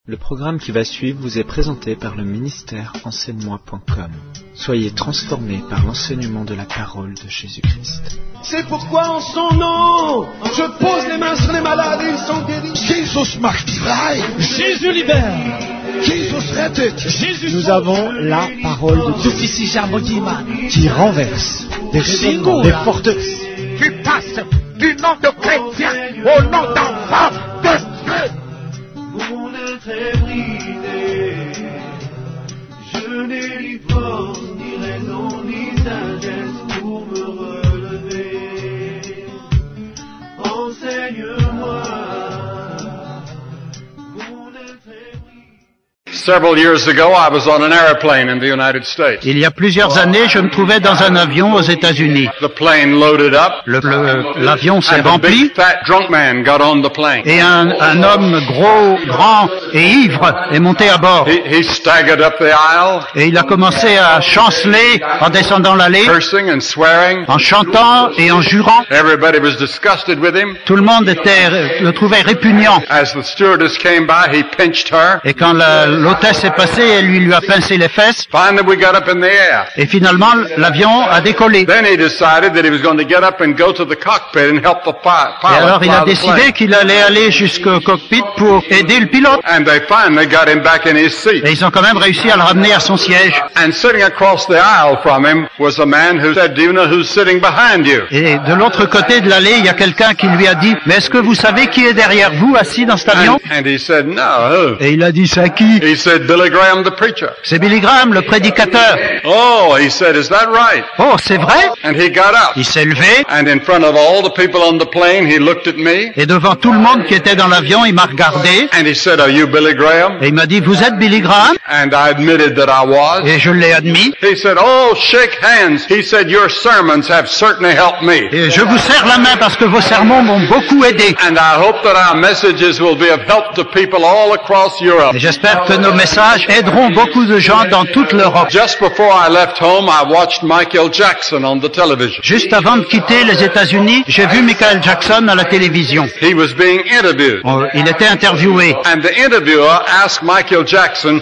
Le programme qui va suivre vous est présenté par le ministère enseigne-moi.com. Soyez transformés par l'enseignement de la parole de Jésus-Christ. C'est pourquoi en son nom, je pose les mains sur les malades et ils sont guéris. Jesus macht frei. Jésus libère. Jesus rettet. Jésus Nous avons la parole de Dieu qui renverse des raisonnements, des forteresses. Tu passes du nom de chrétien au nom d'enfant de Dieu. Mon être est brisé, je n'ai ni force, ni raison, ni sagesse pour me relever. Enseigne-moi, mon être est brisé. Several years ago, I was on an airplane in the United States. Il y a plusieurs années, je me trouvais dans un avion aux États-Unis. The plane loaded up. L'avion s'est And a rempli big fat drunk man got on the plane. et un homme gros, grand et ivre est monté à bord. He staggered up the aisle, Et il a commencé à chanceler en descendant l'allée, cursing and swearing. en chantant et en jurant. Everybody was disgusted with him. Tout le monde le trouvait répugnant. As the stewardess came by, he pinched her. Et quand l'hôtesse est passée, elle lui a pincé les fesses. Finally, we got up in the air. Et finalement, l'avion a décollé. Then he decided that he was going to get up and go to the cockpit and help the pilot Et alors, il a fly the décidé plane. qu'il allait aller jusqu'au cockpit pour aider le pilote. And they finally got him back in his seat. Et ils ont quand même réussi à le ramener à son siège. And sitting across the aisle from him was a man who said, "Do you know who's sitting behind you?" Et de l'autre côté de l'allée, il y a quelqu'un qui lui a dit « Mais est-ce que vous savez qui est derrière vous, assis dans cet avion ?» And he said, "No." Et il a dit « C'est qui ?» He said, "Billy Graham, the preacher." C'est Billy Graham, le prédicateur. Oh, he said, "Is that right?" Oh, c'est vrai? And he got up. Il s'est levé, And in front of all the people on the plane, he looked at me et devant tout le monde qui était dans l'avion, il m'a regardé, and he said, "Are you Billy Graham?" et il m'a dit « Vous êtes Billy Graham ?» And I admitted that I was. Et je l'ai admis. He said, "Oh, shake hands." He said, "Your sermons have certainly helped me." Et je vous serre la main parce que vos sermons m'ont beaucoup aidé. And I hope that our messages will be of help to people all across Europe. Et j'espère que nos messages aideront beaucoup de gens dans toute l'Europe. Just before I left home, I watched Michael Jackson on the television. Juste avant de quitter les États-Unis, j'ai vu Michael Jackson à la télévision. He was being interviewed. Il était interviewé. And the interviewer asked Michael Jackson,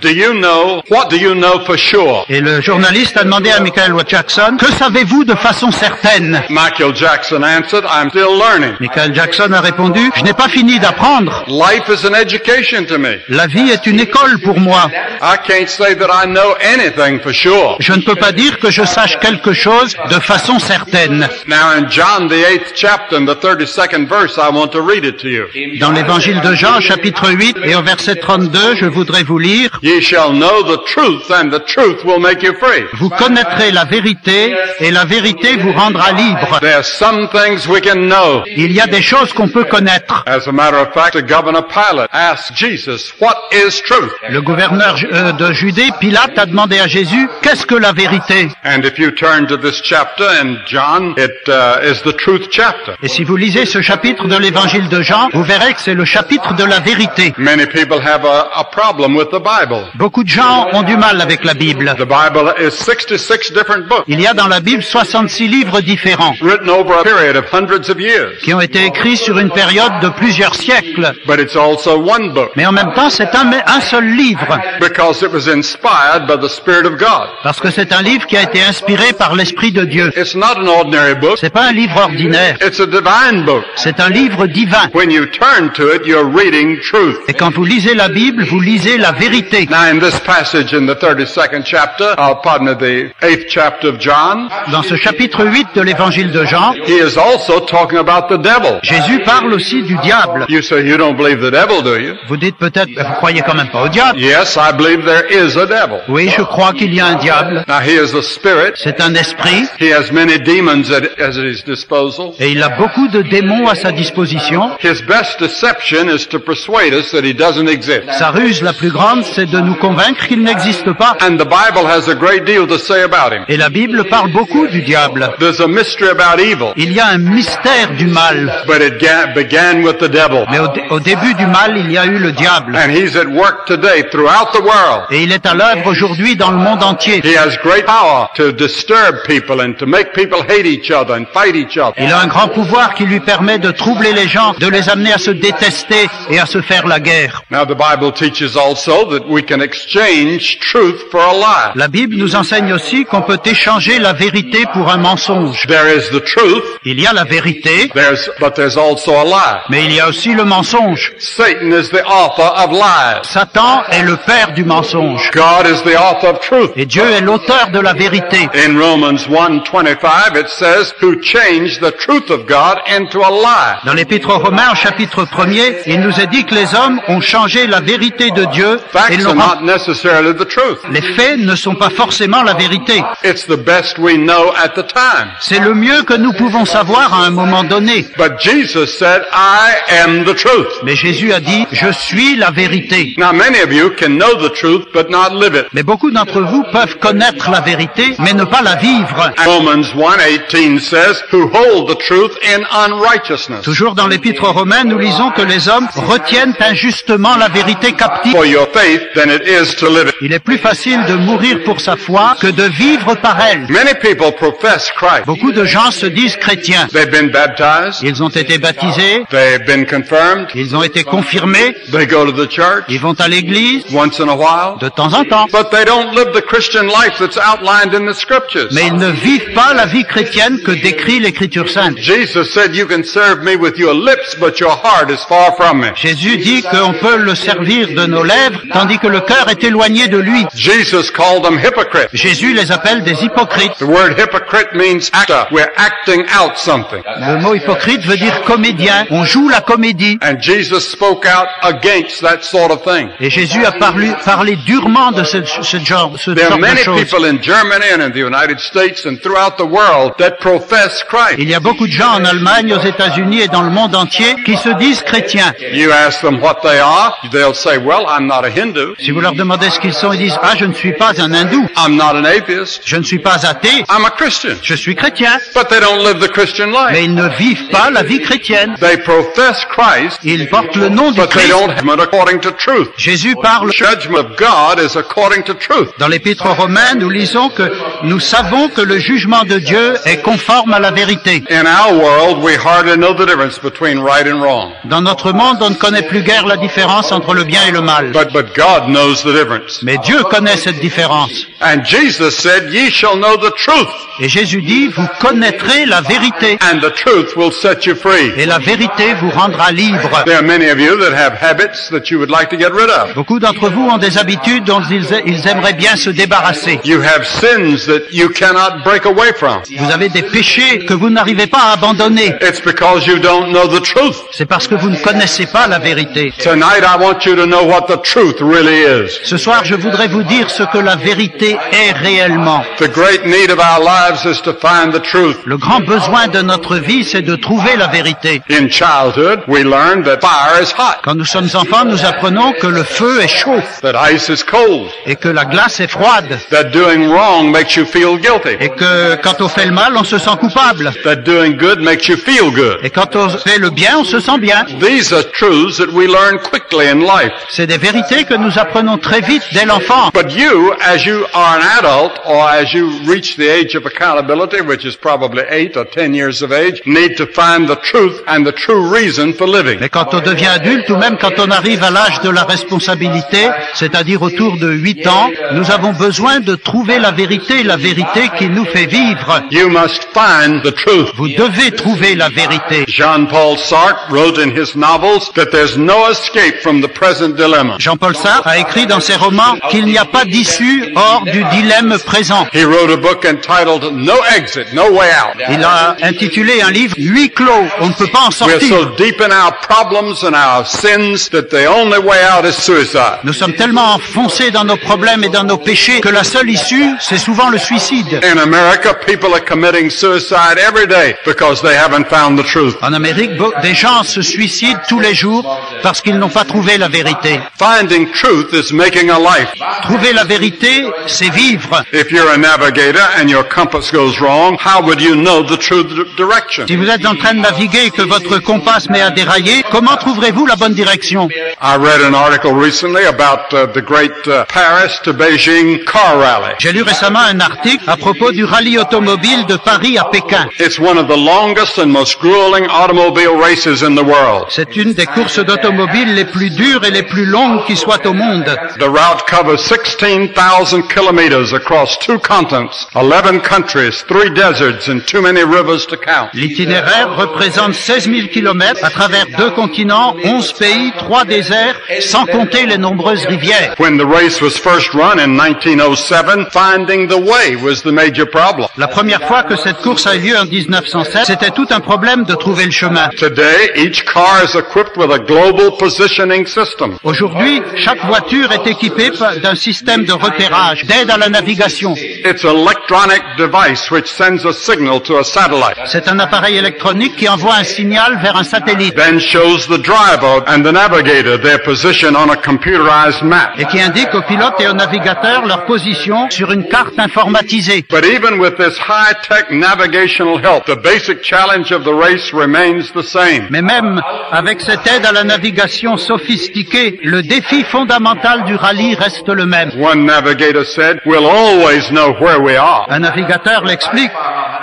what do you know for sure? Et le journaliste a demandé à Michael Jackson, que savez-vous de façon certaine? Michael Jackson answered, "I'm still learning." Michael Jackson a répondu, je n'ai pas fini d'apprendre. Life is an education to me. La vie est une école pour moi. I can't say that I know anything for sure. Je ne peux pas dire que je sache quelque chose de façon certaine. Now in John the 8th chapter and the 32nd verse, I want to read it to you. Dans l'évangile de Jean, chapitre 8, et au verset 32, je voudrais vous lire, Ye shall know the truth, and the truth will make you free. vous connaîtrez la vérité, et la vérité vous rendra libre. There's some things we can know. Il y a des choses qu'on peut connaître. As a matter of fact, the governor Pilate asked Jesus, "What is truth?" Le gouverneur de Judée, Pilate, a demandé à Jésus, qu'est-ce que la vérité? And if you turn to this chapter in John, it is the truth chapter. Et si vous lisez ce chapitre de l'évangile de Jean, vous verrez que c'est le chapitre de la vérité. Many people have a problem with the Bible. Beaucoup de gens ont du mal avec la Bible. The Bible is 66 different books, Il y a dans la Bible 66 livres différents written over a period of hundreds of years. qui ont été écrits sur une période de plusieurs siècles. But it's also one book, Mais en même temps, c'est un seul livre, because it was inspired by the Spirit of God. parce que c'est un livre qui a été inspiré par l'Esprit de Dieu. It's not an ordinary book, C'est pas un livre ordinaire, it's a divine book. c'est un livre divin. When you turn to it, you're reading truth. Et quand vous lisez la Bible, vous lisez la vérité. Now in this passage in the 32nd chapter, the 8th chapter of John, Dans ce chapitre 8 de l'évangile de Jean, he is also talking about the devil. Jésus parle aussi du diable. You say you don't believe the devil, do you? Vous dites peut-être, vous croyez quand même pas au diable. Yes, I believe there is a devil. Oui, je crois qu'il y a un diable. Now he is a spirit. C'est un esprit He has many demons at his disposal. et il a beaucoup de démons à sa disposition. His best deception is to persuade us that he doesn't exist. Sa ruse la plus grande, c'est de nous convaincre qu'il n'existe pas. And the Bible has a great deal to say about him. Et la Bible parle beaucoup du diable. There's a mystery about evil, Il y a un mystère du mal. but it began with the devil. Mais au début du mal, il y a eu le diable. And he's at work today throughout the world. Et il est à l'œuvre aujourd'hui dans le monde entier. He has great power to disturb people and to make people hate each other and fight each other. Il a un grand pouvoir qui lui permet de troubler les gens, de les amener à se détester et à se faire la guerre. Now the Bible teaches also that we can exchange truth for a lie. La Bible nous enseigne aussi qu'on peut échanger la vérité pour un mensonge. There is the truth, Il y a la vérité, but there's also a lie. mais il y a aussi le mensonge. Satan is the author of lies. Satan est le père du mensonge. God is the author of truth. Et Dieu est l'auteur de la vérité. In Romans 1:25 it says, who changed the truth of God into a lie. Dans l'Épître aux Romains, au chapitre 1er, il nous est dit que les hommes ont changé la vérité de Dieu et Facts l'ont are not necessarily the truth. Les faits ne sont pas forcément la vérité. It's the best we know at the time. C'est le mieux que nous pouvons savoir à un moment donné. But Jesus said, I am the truth. Mais Jésus a dit, je suis la vérité. Now many of you can know the truth but not live it. Mais beaucoup d'entre vous peuvent connaître la vérité, mais ne pas la vivre. Romans 1:18 says, who hold the truth in unrighteousness. Toujours dans l'Épître aux Romains, nous lisons que les hommes retiennent injustement la vérité captive. For your faith than it is to live it. Il est plus facile de mourir pour sa foi que de vivre par elle. Many people profess Christ. Beaucoup de gens se disent chrétiens. They've been baptized. Ils ont été baptisés, They've been confirmed. ils ont été confirmés, They go to the church ils vont à l'église once in a while. de temps en temps. But they don't live the Christian life that's outlined in the scriptures. Mais ils ne vivent pas la vie chrétienne que décrit l'Écriture sainte. Jesus said, you can serve me with your lips, but your heart is far from me. Jésus dit qu'on peut le servir de nos lèvres, tandis que le cœur est éloigné de lui. Jesus called them hypocrites. Jésus les appelle des hypocrites. The word hypocrite means actor. We're acting out something. Le mot hypocrite veut dire comédien. On joue la comédie. And Jesus spoke out against that sort of thing. Et Jésus a parlé durement de ce genre There are de many choses. people in Germany and in the United States and throughout the world that profess Christ. Il y a beaucoup de gens en Allemagne, aux États-Unis et dans le monde entier qui se disent chrétiens. You ask them what they are, they'll say, well, I'm not a Hindu. Si vous leur demandez ce qu'ils sont, ils disent « Ah, je ne suis pas un hindou, I'm not an atheist. je ne suis pas athée, I'm a Christian. je suis chrétien. But they don't live the Christian » Mais life. ils ne vivent pas la vie chrétienne. They profess Christ, Ils portent le nom du but they Christ. don't have it according to truth. Jésus parle. The judgment of God is according to truth. Dans l'Épître aux Romains, nous lisons que nous savons que le jugement de Dieu est conforme à la vérité. In our world, we hardly know the difference between right and wrong. Dans notre monde, on ne connaît plus guère la différence entre le bien et le mal. But God knows the difference. Mais Dieu connaît cette différence. And Jesus said, ye shall know the truth, Et Jésus dit, vous connaîtrez la vérité. and the truth will set you free. Et la vérité vous rendra libre. There are many of you that have habits that you would like to get rid of. Beaucoup d'entre vous ont des habitudes dont ils aimeraient bien se débarrasser. You have sins that you cannot break away from. Vous avez des péchés que vous n'arrivez pas à abandonner. It's because you don't know the truth. C'est parce que vous ne connaissez pas la vérité. Tonight I want you to know what the truth really is. Ce soir, je voudrais vous dire ce que la vérité est réellement. The great need of our lives is to find the truth. Le grand besoin de notre vie, c'est de trouver la vérité. In childhood, we learn that fire is hot, Quand nous sommes enfants, nous apprenons que le feu est chaud that ice is cold, et que la glace est froide that doing wrong makes you feel guilty, et que quand on fait le mal, on se sent coupable that doing good makes you feel good. et quand on fait le bien, on se sent bien. These are truths that we learn quickly in life. C'est des vérités que nous apprenons très vite dès l'enfant. But you, as you are an adult, or as you reach the age of accountability, which is probably 8 or 10 years of age, need to find the truth and the true reason for living. Mais quand on devient adulte ou même quand on arrive à l'âge de la responsabilité, c'est-à-dire autour de 8 ans, nous avons besoin de trouver la vérité qui nous fait vivre. You must find the truth. Vous devez trouver la vérité. Jean-Paul Sartre wrote in his novels that there's no escape from the present dilemma. Jean-Paul Sartre a écrit dans ses romans qu'il n'y a pas d'issue hors du dilemme présent. He wrote a book entitled No Exit, No Way Out. Il a intitulé un livre « Huis clos », on ne peut pas en We're sortir. so deep in our problems and our sins that the only way out is suicide. Nous sommes tellement enfoncés dans nos problèmes et dans nos péchés que la seule issue, c'est souvent le suicide. In America, people are committing suicide every day because they haven't found the truth. En Amérique, des gens se suicident tous les jours parce qu'ils n'ont pas trouvé la vérité. Finding truth is making a life. Trouver la vérité, c'est vivre. If you're a navigator and your compass goes wrong, how would you know the true direction? Si vous êtes en train de naviguer et que votre compas met à dérailler, comment trouverez-vous la bonne direction? I read an article recently recently about the great Paris to Beijing car rally. J'ai lu récemment un article à propos du rallye automobile de Paris à Pékin. It's one of the longest and most grueling automobile races in the world. C'est une des courses d'automobile les plus dures et les plus longues qui soient au monde. The route covers 16,000 kilometers across 2 continents, 11 countries, 3 deserts, and too many rivers to count. L'itinéraire représente 16 000 kilomètres à travers 2 continents, 11 pays, 3 déserts, sans compter les nombreuses rivières. When the race was first run in 1907, finding the way was the major problem. La première fois que cette course a eu lieu en 1907, c'était tout un problème de trouver le chemin. Today, each car is equipped with a global positioning system. Aujourd'hui, chaque voiture est équipée d'un système de repérage, d'aide à la navigation. It's an electronic device which sends a signal to a satellite. C'est un appareil électronique qui envoie un signal vers un satellite Then shows the driver and the navigator their position on a computerized map. et qui indique aux pilotes et aux navigateurs leur position sur une carte informatisée. But even with this high-tech navigational help, the basic challenge of the race remains the same. Mais même avec cette aide à la navigation sophistiquée, le défi fondamental du rallye reste le même. One navigator said, "We'll always know where we are." Un navigateur l'explique.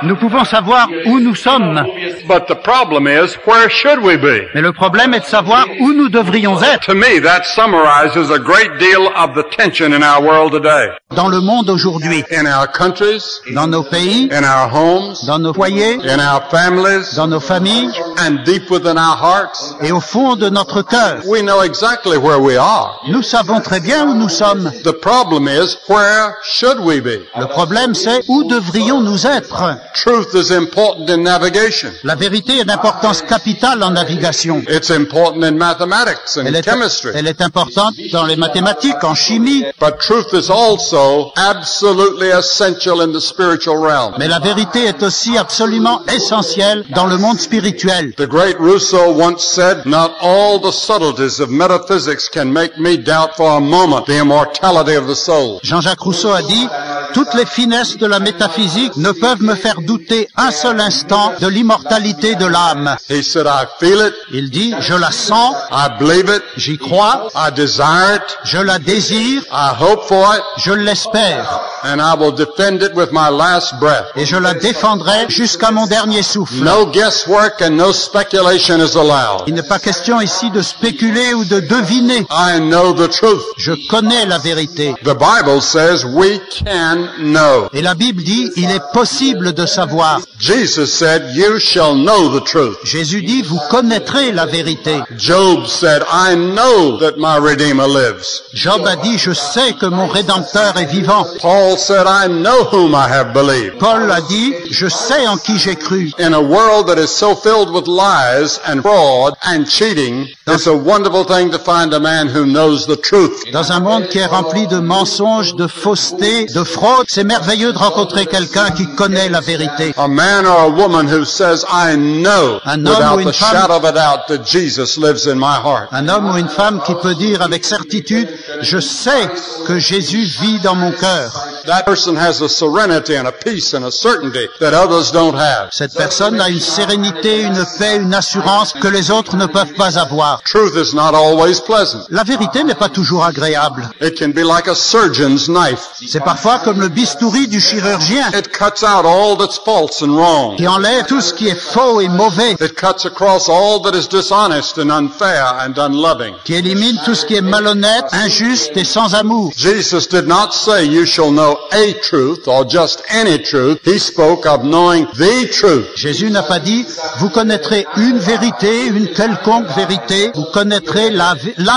Nous pouvons savoir où nous sommes, But the problem is, where should we be? mais le problème est de savoir où nous devrions être. To me, that summarizes a great deal of the tension in our world today. Dans le monde aujourd'hui, In our countries, dans nos pays, in our homes, dans nos foyers, in our families, dans nos familles and deep within our hearts, et au fond de notre cœur. we know exactly where we are. Nous savons très bien où nous sommes. The problem is, where should we be? Le problème, c'est où devrions-nous être. Truth is important in navigation. La vérité est d'importance capitale en navigation. It's important in mathematics and chemistry. Elle est importante dans les mathématiques, en chimie. But truth is also absolutely essential in the spiritual realm. Mais la vérité est aussi absolument essentielle dans le monde spirituel. The great Rousseau once said, "Not all the subtleties of metaphysics can make me doubt for a moment the immortality of the soul." Jean-Jacques Rousseau a dit, toutes les finesses de la métaphysique ne peuvent me faire douter un seul instant de l'immortalité de l'âme. He said, "I feel it, Il dit, je la sens, I believe it, j'y crois, I desire it, je la désire, I hope for it, je l'espère, and I will defend it with my last breath." et je la défendrai jusqu'à mon dernier souffle. No guesswork and no speculation is allowed. Il n'est pas question ici de spéculer ou de deviner. I know the truth. Je connais la vérité. The Bible says we can know. Et la Bible dit, il est possible de savoir. Jesus said, "You shall know the truth." Jésus dit, vous connaîtrez la vérité. Job said, "I know that my Redeemer lives." Job a dit, je sais que mon Rédempteur est vivant. Paul said, "I know whom I have believed." Paul a dit, je sais en qui j'ai cru. In a world that is so filled with lies and fraud and cheating, it's a wonderful thing to find a man who knows the truth. Dans un monde qui est rempli de mensonges, de fausseté, de fraude, c'est merveilleux de rencontrer quelqu'un qui connaît la vérité. A man or a woman who says, "I know Un homme ou without une the femme- shadow of a doubt that Jesus lives in my heart." Un homme ou une femme qui peut dire avec certitude, je sais que Jésus vit dans mon cœur. That person has a serenity and a peace and a certainty that others don't have. Cette personne a une sérénité, une paix, une assurance que les autres ne peuvent pas avoir. Truth is not always pleasant. La vérité n'est pas toujours agréable. It can be like a surgeon's knife. C'est parfois comme le bistouri du chirurgien It cuts out all that's false and wrong. qui enlève tout ce qui est faux et mauvais, It cuts across all that is dishonest and unfair and unloving. qui élimine tout ce qui est malhonnête, injuste et sans amour. Jesus did not say you shall know a truth or just any truth. He spoke of knowing the truth. Jésus n'a pas dit, vous connaîtrez une vérité, une quelconque vérité, vous connaîtrez la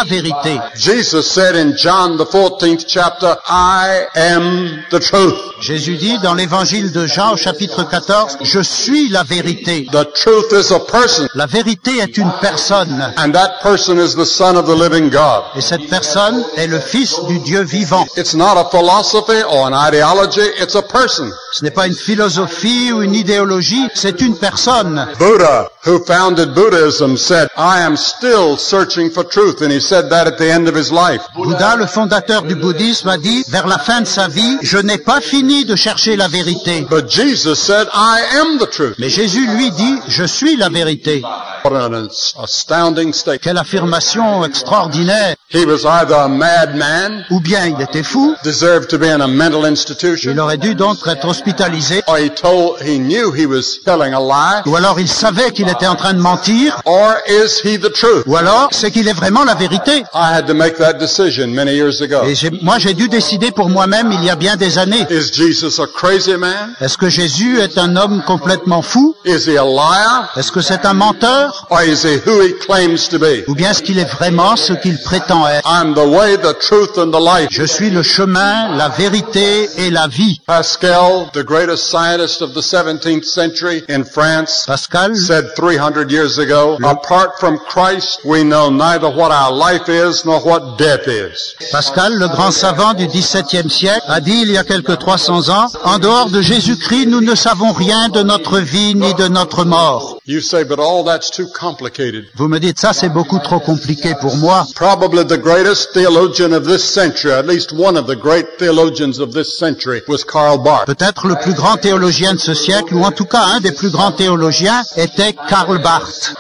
vérité. Jesus said in John the 14th chapter, "I am the truth." Jésus dit dans l'évangile de Jean au chapitre 14, je suis la vérité. The truth is a person, La vérité est une personne, and that person is the Son of the living God. et cette personne est le Fils du Dieu vivant. It's not a philosophy or an ideology, it's a person. Ce n'est pas une philosophie ou une idéologie, c'est une personne. Buddha, who founded Buddhism, said, "I am still searching for truth," and he said that at the end of his life. Bouddha, le fondateur du bouddhisme, a dit, vers la fin de sa vie, je n'ai pas fini de chercher la vérité. But Jesus said, "I am the truth." Mais Jésus, lui, dit, je suis la vérité. What an astounding statement. Quelle affirmation extraordinaire. He was either a madman, ou bien il était fou, deserved to be in a mental institution, il aurait dû donc être hospitalisé, or he knew he was telling a lie, ou alors il savait qu'il était en train de mentir, or is he the truth? ou alors c'est qu'il est vraiment la vérité. I had to make that decision many years ago. Et moi j'ai dû décider pour moi-même il y a bien des années. Is Jesus a crazy man? Est-ce que Jésus est un homme complètement fou? Is he a liar? Est-ce que c'est un menteur? Or is he who he claims to be? Ou bien est-ce qu'il est vraiment ce qu'il prétend être? I'm the way, the truth, and the life. Je suis le chemin, la vérité et la vie. Pascal, the greatest scientist of the 17th century in France, Pascal, said 300 years ago, apart from Christ, we know neither what our life is nor what death is. Pascal, le grand savant du XVIIe siècle, a dit il y a quelque 300 ans, en dehors de Jésus-Christ, nous ne savons rien de notre vie ni de notre mort. You say, but all that's too complicated. Vous me dites ça, c'est beaucoup trop compliqué pour moi. Probably the greatest theologian of this century, at least one of the great theologians of this century, was Karl Barth. Peut-être le plus grand théologien de ce siècle, ou en tout cas un des plus grands théologiens, était Karl Barth.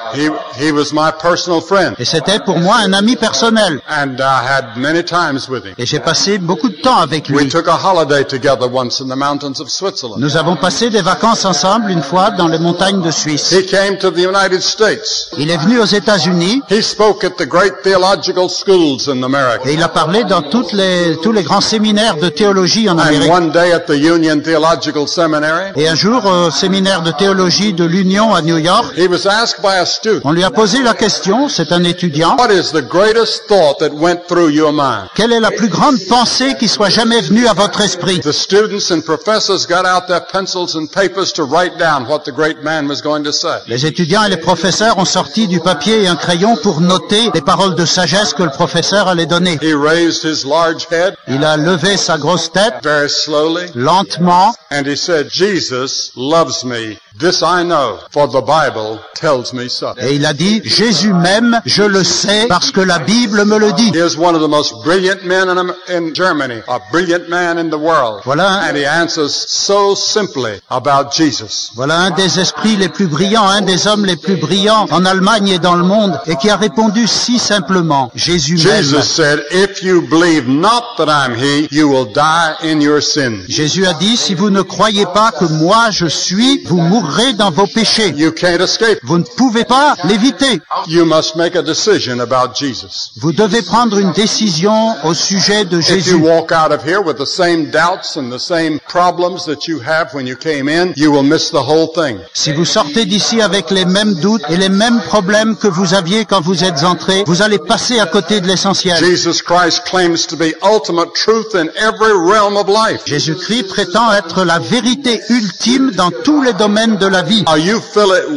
He was my personal friend. Et c'était pour moi un ami personnel. And I had many times with him. Et j'ai passé beaucoup de temps avec We lui. took a holiday together once in the mountains of Switzerland. Nous avons passé des vacances ensemble une fois dans les montagnes de Suisse. He came to the United States. Il est venu aux États-Unis He spoke at the great theological schools in America. et il a parlé dans tous les grands séminaires de théologie en And Amérique. one day at the Union Theological Seminary, Et un jour, au séminaire de théologie de l'Union à New York, he was asked by a student, on lui a posé la question, c'est un étudiant, what is the greatest thought that went through your mind? quelle est la plus grande pensée qui soit jamais venue à votre esprit? The students and professors got out their pencils and papers to write down what the great man was going to say. Les étudiants et les professeurs ont sorti du papier et un crayon pour noter les paroles de sagesse que le professeur allait donner. He raised his large head Il a levé sa grosse tête, very slowly, lentement, and he said, Jesus loves me. This I know, for the Bible tells me so. et il a dit, Jésus m'aime, je le sais, parce que la Bible me le dit. Here's one of the most brilliant men in Germany, a brilliant man in the world. Voilà. And he answers so simply about Jesus. Voilà un des esprits les plus brillants, un des hommes les plus brillants en Allemagne et dans le monde, et qui a répondu si simplement, Jésus m'aime. Jesus said, if you believe not that I'm he, you will die in your sins. Jésus a dit, si vous ne croyez pas que moi je suis, vous mourrez dans vos péchés. You can't escape. Vous ne pouvez pas l'éviter. You must make a decision about Jesus. Vous devez prendre une décision au sujet de If you Jésus. walk out of here with the same doubts and the same problems that you have when you came in, you will miss the whole thing. Si vous sortez d'ici avec les mêmes doutes et les mêmes problèmes que vous aviez quand vous êtes entrés, vous allez passer à côté de l'essentiel. Jesus Christ claims to be ultimate truth in every realm of life. Jésus-Christ prétend être la vérité ultime dans tous les domaines de la vie. Are you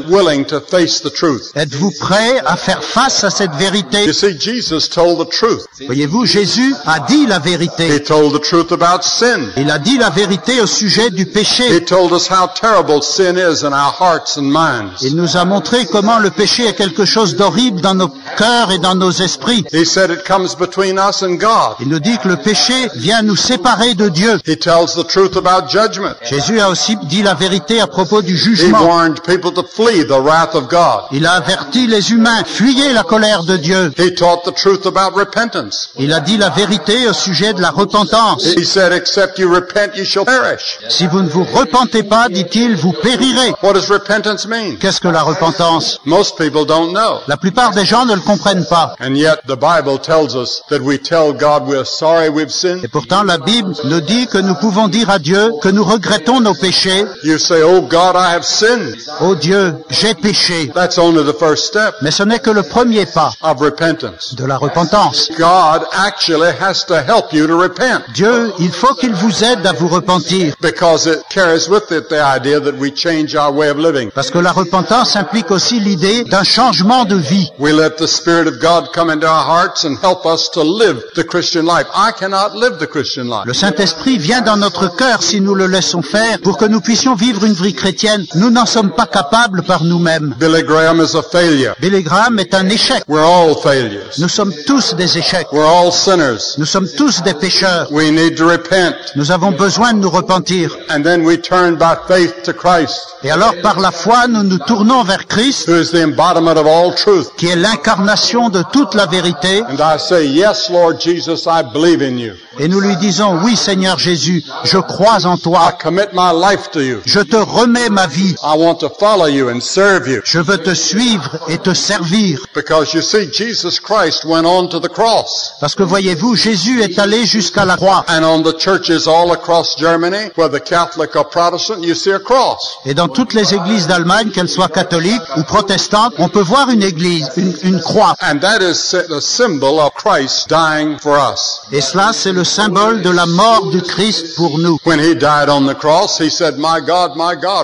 willing to face the truth? Êtes-vous prêt à faire face à cette vérité? You see, Jesus told the truth. Voyez-vous, Jésus a dit la vérité. He told the truth about sin. Il a dit la vérité au sujet du He péché. told us how terrible sin is in our hearts and minds. Il nous a montré comment le péché est quelque chose d'horrible dans nos cœurs et dans nos esprits. He said it comes between us and God. Il nous dit que le péché vient nous séparer de Dieu. He tells the truth about judgment. Jésus a aussi dit la vérité à propos du He jugement. warned people to flee the wrath of God. Il a averti les humains, fuyez la colère de Dieu. He taught the truth about repentance. Il a dit la vérité au sujet de la repentance. He said, except you repent, you shall perish. Si vous ne vous repentez pas, dit-il, vous périrez. What does repentance mean? Qu'est-ce que la repentance? Most people don't know. La plupart des gens ne le comprennent pas. And yet the Bible tells us that we tell God we're sorry we've sinned. Et pourtant, la Bible nous dit que nous pouvons dire à Dieu que nous regrettons nos péchés. You say, oh God, I have sinned. Oh Dieu, j'ai péché. That's only the first step Mais ce n'est que le premier pas of repentance. de la repentance. God actually has to help you to repent Dieu, il faut qu'il vous aide à vous repentir. because it carries with it the idea that we change our way of living. Parce que la repentance implique aussi l'idée d'un changement de vie. We let the Spirit of God come into our hearts and help us to live the Christian life. I cannot live the Christian life. Le Saint-Esprit vient dans notre cœur si nous le laissons faire pour que nous puissions vivre une vie chrétienne. nous n'en sommes pas capables par nous-mêmes. Billy Graham is a failure. Billy Graham est un échec. We're all failures. Nous sommes tous des échecs. We're all sinners. Nous sommes tous des pécheurs. We need to repent. Nous avons besoin de nous repentir. And then we turn by faith to Christ, Et alors, par la foi, nous nous tournons vers Christ, who is the embodiment of all truth. qui est l'incarnation de toute la vérité, And I say, yes, Lord Jesus, I believe in you. et nous lui disons, oui Seigneur Jésus, je crois en I toi, commit my life to you. je te remets ma vie, I want to follow you and serve you. je veux te suivre et te servir. Because you see, Jesus Christ went on to the cross. Parce que voyez-vous, Jésus est allé jusqu'à la croix. And on the churches all across Germany, whether Catholic or Protestant, you see a cross. Et dans toutes les églises d'Allemagne, qu'elles soient catholiques ou protestantes, on peut voir une église, une croix. And that is the symbol of Christ dying for us. Et cela, c'est le symbole de la mort du Christ pour nous. When he died on the cross, he said, my God,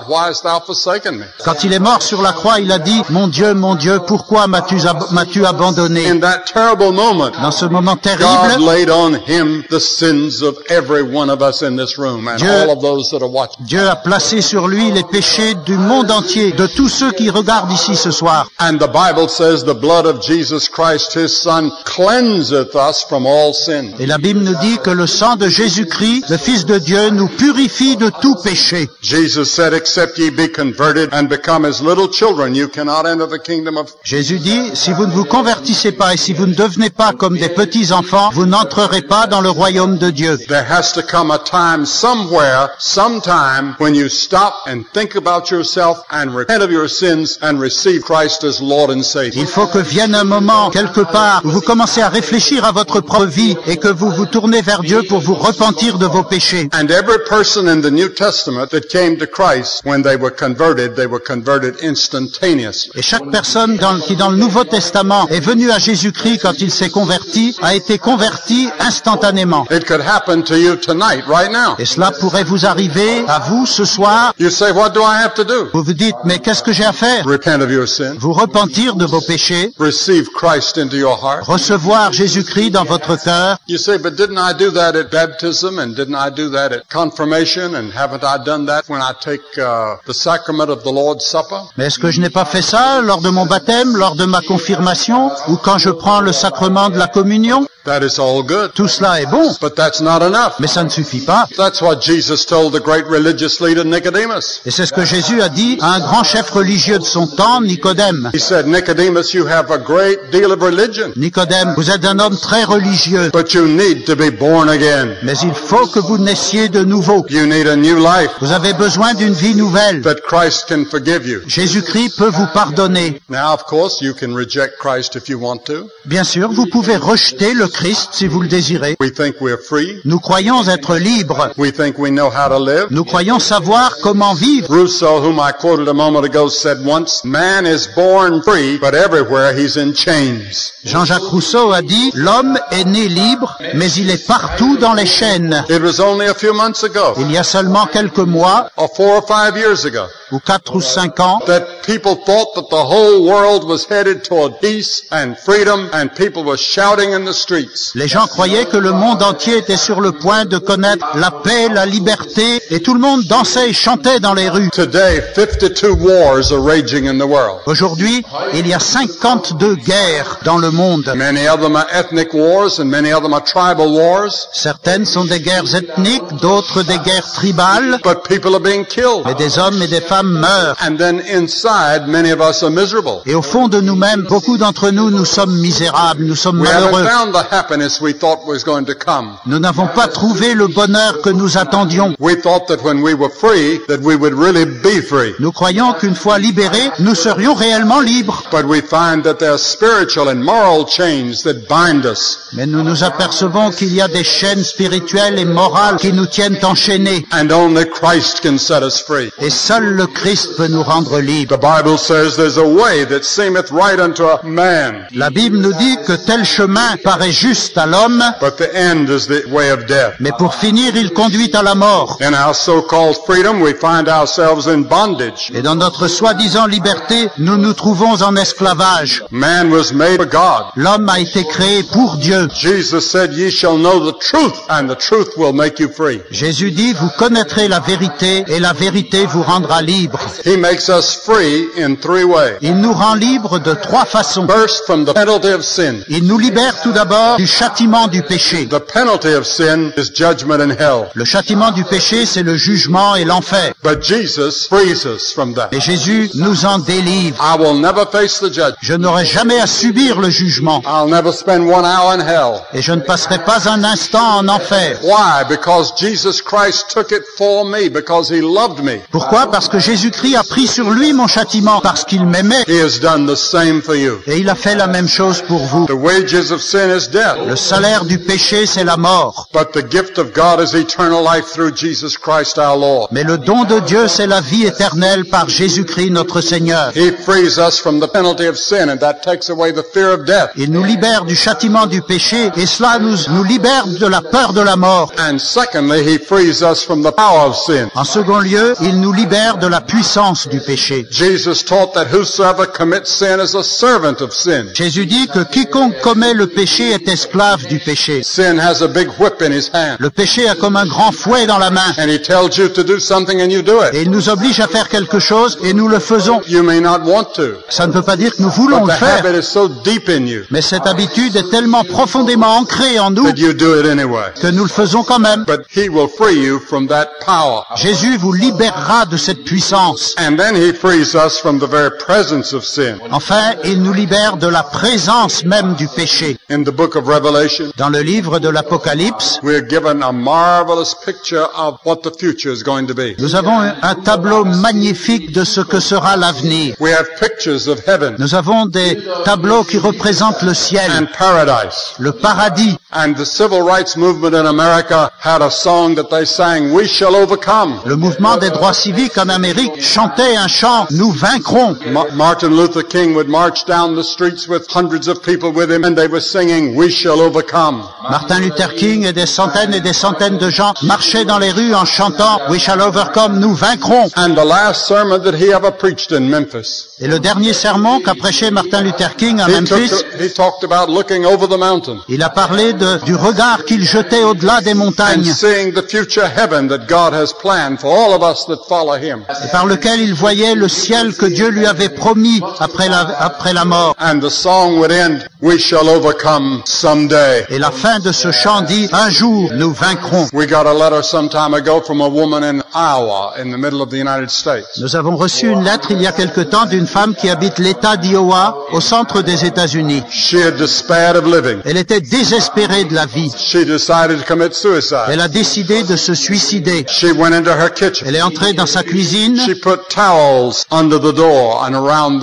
why hast thou forsaken me? Quand il est mort sur la croix, il a dit, mon Dieu, pourquoi m'as-tu abandonné? In that terrible moment, Dans ce moment God terrible, laid on him the sins of every one of us in this room and Dieu- all of those that are watching. Dieu a placé sur lui les péchés du monde entier, de tous ceux qui regardent ici ce soir. And the Bible says the blood of Jesus Christ, his son, cleanseth us from all sin. Et la Bible nous dit que le sang de Jésus-Christ, le Fils de Dieu, nous purifie de tout péché. Jesus said, except ye be converted and become as little children, you cannot enter the kingdom of... Jésus dit, si vous ne vous convertissez pas et si vous ne devenez pas comme des petits enfants, vous n'entrerez pas dans le royaume de Dieu. There has to come a time somewhere, sometime, when you stop and think about yourself and repent of your sins and receive Christ as Lord and Savior. Il faut que vienne un moment, quelque part, où vous commencez à réfléchir à votre propre vie et que vous vous tournez vers Dieu pour vous repentir de vos péchés. And every person in the New Testament that came to Christ, when they were converted instantaneously. Et chaque personne qui dans le Nouveau Testament est venue à Jésus-Christ quand il s'est converti, a été converti instantanément. It could happen to you tonight, right now. Et cela pourrait vous arriver à vous ce soir. You say, what do I have to do? Vous vous dites, mais qu'est-ce que j'ai à faire? Repent of your sin. Vous repentir de vos péchés, Receive Christ into your heart. recevoir Jésus-Christ dans votre cœur. You say, but didn't I do that at baptism and didn't I do that at confirmation and haven't I done that when I take the sacrament of the Lord's Supper? Mais est-ce que je n'ai pas fait ça lors de mon baptême, lors de ma confirmation, ou quand je prends le sacrement de la communion? That is all good. Tout cela est bon, But that's not enough. mais ça ne suffit pas. That's what Jesus told the great religious leader Nicodemus. Et c'est ce que Jésus a dit à un grand chef religieux de son temps, Nicodème. He said, Nicodemus, you have a great deal of religion, Nicodème, vous êtes un homme très religieux, but you need to be born again. mais il faut que vous naissiez de nouveau. You need a new life Vous avez besoin d'une vie nouvelle. that Christ can forgive you. Jésus-Christ peut vous pardonner. Now, of course, you can reject Christ if you want to. Bien sûr, vous pouvez rejeter le Christ si vous le désirez. We think we're free. Nous croyons être libres. We think we know how to live. Nous croyons savoir comment vivre. Rousseau, whom I quoted a moment ago, said once, man is born free, but everywhere he's in chains. Jean-Jacques Rousseau a dit, l'homme est né libre, mais il est partout dans les chaînes. It was only a few months ago, Il y a seulement quelques mois, or 4 or 5 years ago, ou 4 ou 5 ans, that people thought that the whole world was headed toward peace and freedom, and people were shouting in the streets. les gens croyaient que le monde entier était sur le point de connaître la paix, la liberté, et tout le monde dansait et chantait dans les rues. Today, 52 wars are raging in the world. Aujourd'hui, il y a 52 guerres dans le monde. Many of them are ethnic wars, and many of them are tribal wars, Certaines sont des guerres ethniques, d'autres des guerres tribales, but people are being killed. mais des hommes et des femmes meurent. And then inside, many of us are miserable. Et au fond de nous-mêmes, beaucoup d'entre nous, nous sommes misérables, nous sommes We haven't malheureux. found the happiness we thought was going to come. Nous n'avons pas trouvé le bonheur que nous attendions. We thought that when we were free, that we would really be free. Nous croyons qu'une fois libérés, nous serions réellement libres. But we find that there are spiritual and moral chains that bind us. Mais nous nous apercevons qu'il y a des chaînes spirituelles et morales qui nous tiennent enchaînés. And only Christ can set us free. Et seul le Christ peut nous rendre libres. The Bible says there's a way that seemeth right unto a man, La Bible nous dit que tel chemin paraît juste à l'homme, but the end is the way of death. mais pour finir, il conduit à la mort. In our so-called freedom, we find ourselves in bondage. Et dans notre soi-disant liberté, nous nous trouvons en esclavage. Man was made for God. L'homme a été créé pour Dieu. Jesus said, ye shall know the truth, and the truth will make you free. Jésus dit, vous connaîtrez la vérité et la vérité vous rendra libres. He makes us free in 3 ways. Il nous rend libres de 3 façons. First, from the penalty of sin. Il nous libère tout d'abord du châtiment du péché. The penalty of sin is judgment in hell. Le châtiment du péché, c'est le jugement et l'enfer. But Jesus frees us from that. Et Jésus nous en délivre. I will never face the judgment. Je n'aurai jamais à subir le jugement. I'll never spend 1 hour in hell. Et je ne passerai pas un instant en enfer. Why? Because Jesus Christ took it for me, because he loved me. Pourquoi? Parce que Jésus-Christ a pris sur lui mon châtiment, parce qu'il m'aimait. He has done the same for you. Et il a fait la même chose pour vous. The wages of sin is death. Le salaire du péché, c'est la mort. But the gift of God is eternal life through Jesus Christ our Lord. Mais le don de Dieu, c'est la vie éternelle par Jésus-Christ notre Seigneur. He frees us from the penalty of sin, and that takes away the fear of death. Il nous libère du châtiment du péché, et cela nous libère de la peur de la mort. And secondly, he frees us from the power of sin. En second lieu, il nous libère de la puissance du péché. Jesus taught that whosoever commits sin is a servant of sin. Jésus dit que quiconque commet le péché est esclave du péché. Sin has a big whip in his hand. Le péché a comme un grand fouet dans la main. And he tells you to do something and you do Et it. il nous oblige à faire quelque chose et nous le faisons. You may not want to, Ça ne veut pas dire que nous voulons but le the faire. habit is so deep in you Mais cette habitude est tellement profondément ancrée en nous that you do it anyway. que nous le faisons quand même. But he will free you from that power. Jésus vous libérera de cette puissance. And then he frees us from the very presence of sin. Enfin, il nous libère de la présence même du péché. In the book of Revelation, Dans le livre de l'Apocalypse, we are given a marvelous picture of what the future is going to be. nous avons un tableau magnifique de ce que sera l'avenir. We have pictures of heaven Nous avons des tableaux qui représentent le ciel, and paradise. le paradis. And the civil rights movement in America had a song that they sang, "We shall overcome." Le mouvement des droits civiques en Amérique chantait un chant « Nous vaincrons ». Martin Luther King would march down the streets with hundreds of people with him, and they were singing, "We shall overcome." Martin Luther King et des centaines de gens marchaient dans les rues en chantant « We shall overcome, nous vaincrons ». And the last sermon that he ever preached in Memphis, Et le dernier sermon qu'a prêché Martin Luther King à Memphis, he talked about looking over the mountain il a parlé du regard qu'il jetait au-delà des and montagnes seeing the future heaven that God has planned for all of us that follow him. et par lequel il voyait le ciel que Dieu lui avait promis après la mort. And the song would end, "We shall overcome someday." Et la fin de ce chant dit « Un jour, nous vaincrons ». We got a letter some time ago from a woman in Iowa in the middle of the United States. Nous avons reçu une lettre il y a quelque temps d'une femme qui habite l'État d'Iowa, au centre des États-Unis. She had despaired of living. Elle était désespérée de la vie. She decided to commit suicide. Elle a décidé de se suicider. She went into her kitchen. Elle est entrée dans sa cuisine. She put towels under the door and around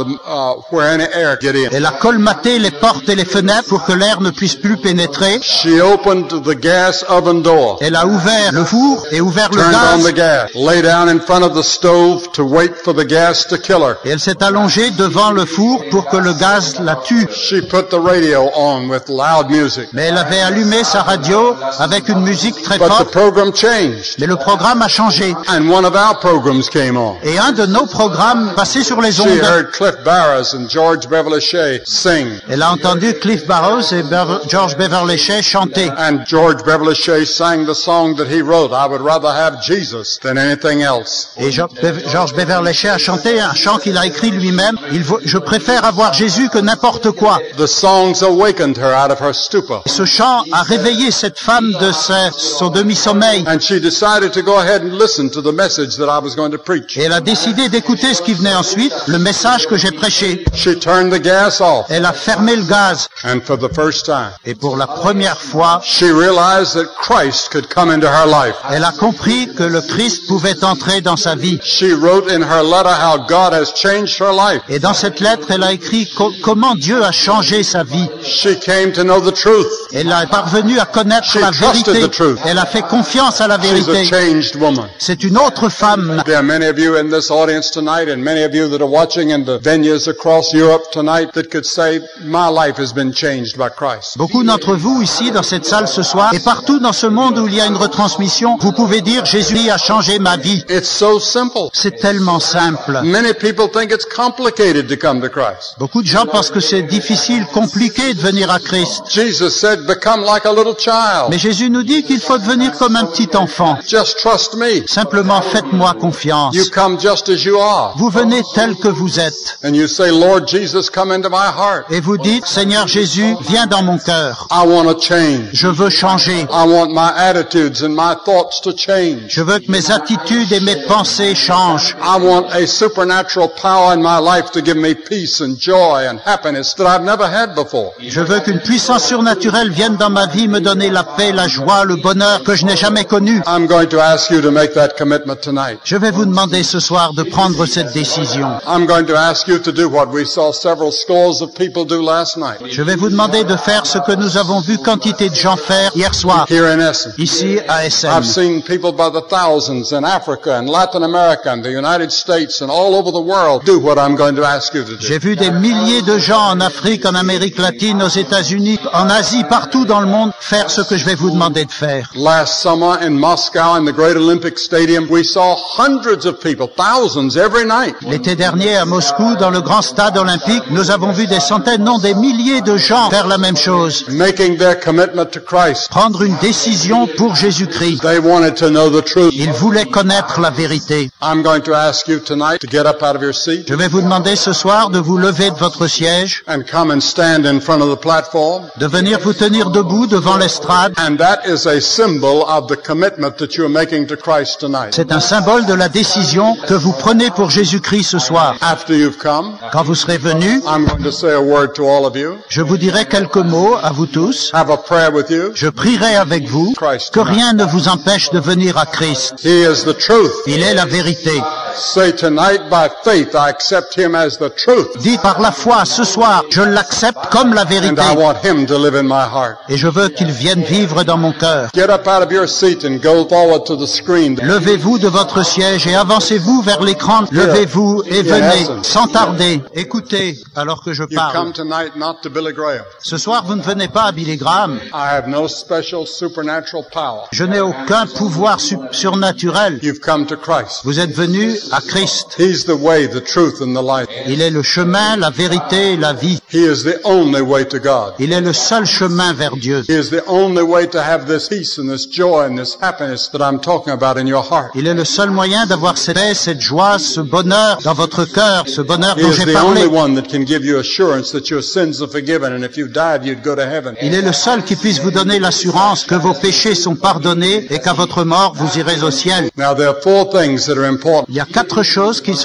where any air get in. Elle a colmaté les portes et les fenêtres pour que l'air ne puisse plus pénétrer. She opened the gas oven door, Elle a ouvert le four et ouvert le turned on the gaz. gas, lay down in front of the stove to wait for the gas to kill her. Et elle s'est allongée devant le four pour que le gaz la tue. She put the radio on with loud music. Mais elle avait allumé sa radio avec une musique très But the forte. program changed, Mais le programme a changé. and one of our programs came on. Et un de nos programmes passait sur les She ondes. heard Cliff Barrows and George Beverly Shea sing, Elle a entendu Cliff Barrows et George Beverly Shea chanter. and George Beverly Shea sang the song that he wrote, "I would rather have Jesus than anything else." Et George Beverly Shea a chanté un chant qu'il a écrit lui-même. Je préfère avoir Jésus que n'importe quoi. The songs awakened her out of her stupor, Ce chant a réveillé cette femme de son demi-sommeil. and she decided to go ahead and listen to the message that I was going to preach. Et elle a décidé d'écouter ce qui venait ensuite, le message que j'ai prêché. She turned the gas off, Elle a fermé le gaz. and for the first time, Et pour la première fois, she realized that Christ could come into her life. elle a compris que le Christ pouvait entrer dans sa vie. She wrote in her letter how God has changed her life. Et dans cette lettre, elle a écrit comment Dieu a changé sa vie. She came to know the truth. Elle est parvenue à connaître She la trusted vérité. the truth. Elle a fait confiance à la She's a vérité. changed woman. C'est une autre femme. There are many of you in this audience tonight, and many of you that are watching in the venues across Europe tonight that could say, "My life has been changed by Christ." Beaucoup d'entre vous ici dans cette salle ce soir et partout dans ce monde où il y a une retransmission, vous pouvez dire Jésus a changé ma vie. It's so simple. C'est tellement simple. Many people think it's complicated to come to Christ. Beaucoup de gens pensent que c'est difficile, compliqué de venir à Christ. Jesus said, "Become like a little child. Mais Jésus nous dit qu'il faut devenir comme un petit enfant. Just trust me." Simplement faites-moi There confiance. You come just as you are. Vous venez tel que vous êtes. And you say, Lord Jesus, come into my heart. Et vous dites, Seigneur Jésus, viens dans mon cœur. I want to change. Je veux changer. I want my attitudes and my thoughts to change. Je veux que mes attitudes et mes pensées changent. I want a supernatural power in my life to give me peace and joy and happiness that I've never had before. Je veux qu'une puissance surnaturelle vienne dans ma vie me donner la paix, la joie, le bonheur que je n'ai jamais connu. I'm going to ask you to make that commitment tonight. Je vais vous demander ce soir de prendre cette décision. I'm going to ask you to do what we saw several scores of people do last night. Je vais vous demander de faire ce que nous avons vu quantité de gens faire hier soir, Here in Essen. ici à Essen. I've seen people by the thousands in Africa and Latin America and the United States and all over the world do what I'm going to ask you to do. J'ai vu des milliers de gens en Afrique, en Amérique latine, aux États-Unis, en Asie, partout dans le monde, faire ce que je vais vous demander de faire. Last summer in Moscow in the Great Olympic Stadium, we saw hundreds of people, thousands every night. L'été dernier à Moscou, dans le grand stade olympique, nous avons vu des centaines, non des milliers de gens faire la même chose. Making their commitment to Christ. Prendre une décision pour Jésus-Christ. They wanted to know the truth. Ils voulaient connaître la vérité. I'm going to ask you tonight to get up out of your seat Je vais vous demander ce soir de vous lever de votre siège, and come and stand in front of the platform. de venir vous tenir debout devant l'estrade. And that is a symbol of the commitment that you're making to Christ tonight. C'est un symbole de la décision que vous prenez pour Jésus-Christ ce soir. After you've come, Quand vous serez venus, I'm going to say a word to all of you. je vous dirai quelques mots à vous tous. Have a prayer with you. Je prierai avec vous que rien ne vous empêche de venir à Christ. He is the truth. Il est la vérité. Say tonight by faith I accept him as the truth. Dis par la foi ce soir, je l'accepte comme la And vérité. I want him to live in my heart. Et je veux qu'il vienne vivre dans mon cœur. Get up out of your seat and go forward to the screen. Levez-vous de votre siège et avancez-vous vers l'écran. Levez-vous et venez, sans tarder. Écoutez, alors que je You parle. come tonight not to Billy Graham. Ce soir, vous ne venez pas à Billy Graham. I have no special supernatural power. Je n'ai aucun pouvoir surnaturel. You've come to Christ. Vous êtes venus à Christ. He's the way, the truth, and the light. Il est le chemin, la vérité et la vie. He is the only way to God. Il est le seul chemin vers Dieu. He is the only way to have this peace and this joy and this happiness that I'm talking about in your heart. Il est le seul moyen d'avoir cette paix, cette joie, ce bonheur dans votre cœur, ce bonheur He dont is j'ai the only parlé. one that can give you assurance that your sins are forgiven and if you died you'd go to heaven. Il est le seul qui puisse vous donner l'assurance que vos péchés sont pardonnés et qu'à votre mort, vous irez au ciel. Now there are four things that are important Il y a 4 choses qui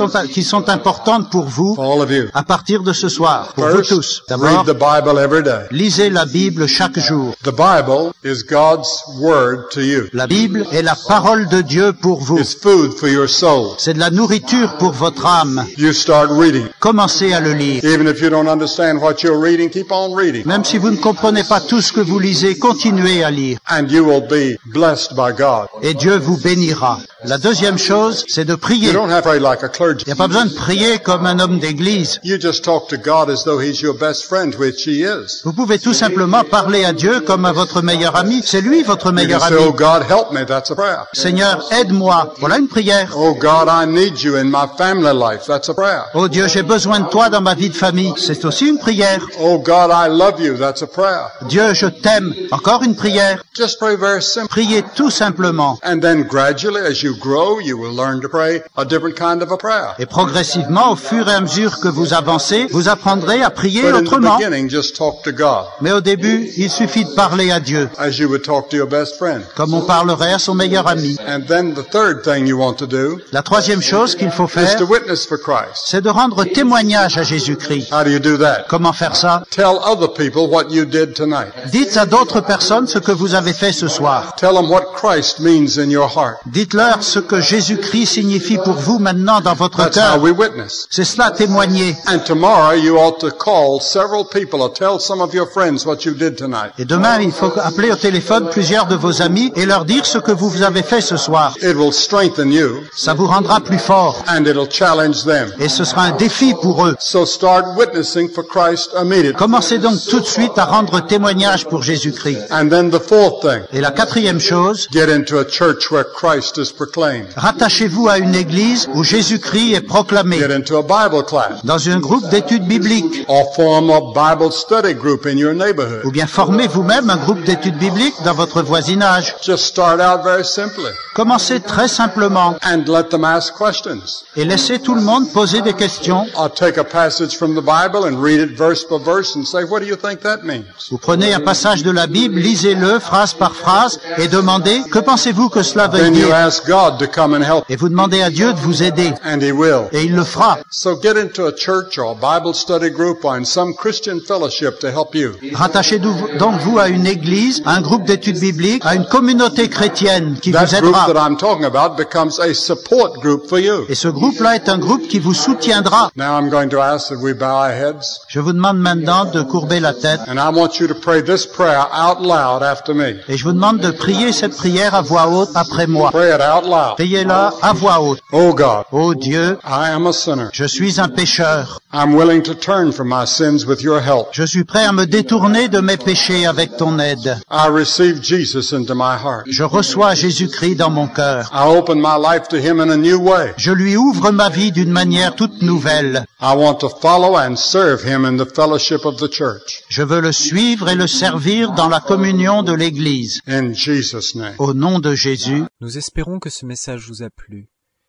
sont importantes pour vous for all of you. à partir de ce soir, pour vous tous. First, read D'abord, the Bible every day. lisez la Bible chaque jour. The Bible is God's word to you. La Bible est la parole de Dieu pour vous. It's food for your soul. C'est de la nourriture pour votre âme. You start reading. Commencez à le lire. Even if you don't understand what you're reading, keep on reading. Même si vous ne comprenez pas tout ce que vous lisez, continuez à lire. And you will be blessed by God. Et Dieu vous bénira. La deuxième chose, c'est de prier. You don't have to pray like a clergy. Il n'y a pas besoin de prier comme un homme d'église. You just talk to God as though He's your best friend, which He is. Vous pouvez tout simplement parler à Dieu comme à votre meilleur ami. C'est lui votre You meilleur can say, ami. oh God, help me. That's a prayer. Seigneur, aide-moi. Voilà une prière. Oh God, I need you in my family life. That's a prayer. Oh Dieu, j'ai besoin de toi dans ma vie de famille. C'est aussi une prière. Oh God, I love you. That's a prayer. Dieu, je t'aime. Encore une prière. Just pray very simple. Priez tout simplement. And then gradually, as you grow, you will learn to pray a different kind of a prayer. Et progressivement, au fur et à mesure que vous avancez, vous apprendrez à prier But in the autrement. beginning, just talk to God Mais au début, il suffit de parler à Dieu, as you would talk to your best friend. comme on parlerait à son meilleur ami. And then the third thing you want to do La troisième chose qu'il faut is faire, to witness for Christ. c'est de rendre témoignage à Jésus-Christ. How do you do that? Comment faire ça? Tell other people what you did tonight. Dites à d'autres personnes ce que vous avez fait ce soir. Tell them what Christ means in your heart. Dites-leur ce que Jésus-Christ signifie pour vous maintenant dans votre That's how cœur. we witness. C'est cela, témoigner. And tomorrow you ought to call several people or tell some of your friends what you did tonight. Et demain, il faut appeler au téléphone plusieurs de vos amis et leur dire ce que vous avez fait ce soir. It will strengthen you Ça vous rendra plus fort. and it'll challenge them. Et ce sera un défi pour eux. So start witnessing for Christ immediately. Commencez donc tout de suite à rendre témoignage pour Jésus-Christ. And then the fourth thing, Et la quatrième chose, get into a church where Christ is proclaimed. Rattachez-vous à une église où Jésus-Christ est proclamé. Get into a Bible class. Dans un groupe d'études bibliques. Or form a Bible study group in your neighborhood. Ou bien formez vous-même un groupe d'études bibliques dans votre voisinage. Just start out very simply. Commencez très simplement. And let them ask questions. Et laissez tout le monde poser des questions. I'll take a passage from the Bible and read it verse by verse and say, what do you think that means? Vous prenez un passage de la Bible, lisez-le phrase par phrase et demandez, que pensez-vous que cela veut Then you dire? ask God to come and help. Et vous demandez à Dieu de vous aider. And He will. Et il le fera. So get into a church or a Bible study group or in some Christian fellowship to help you. Rattachez-vous donc vous à une église, à un groupe d'études bibliques, à une communauté chrétienne qui That vous group aidera. that I'm talking about becomes a support group for you. Et ce groupe-là est un groupe qui vous soutiendra. Now I'm going to ask that we bow our heads. Je vous demande maintenant de courber la tête. And I want you to pray this prayer out loud after me. Et je vous demande de prier cette prière à voix haute après moi. Pray it out loud. Priez-la à voix haute. Oh God, Ô Dieu, I am a sinner. je suis un pécheur. I'm willing to turn from my sins with your help. Je suis prêt à me détourner de mes péchés avec ton aide. I receive Jesus into my heart. Je reçois Jésus-Christ dans mon cœur. I open my life to Him in a new way. Je lui ouvre ma vie d'une manière toute nouvelle. I want to follow and serve Him in the fellowship of the church. Je veux le suivre et le servir dans la communion de l'Église. In Jesus' name. Au nom de Jésus. Nous espérons que ce message vous a plu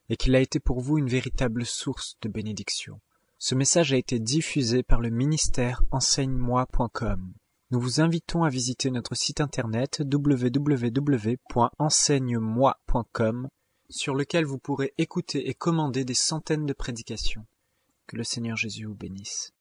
et qu'il a été pour vous une véritable source de bénédiction. Ce message a été diffusé par le ministère enseigne-moi.com. Nous vous invitons à visiter notre site internet www.enseigne-moi.com sur lequel vous pourrez écouter et commander des centaines de prédications. Que le Seigneur Jésus vous bénisse.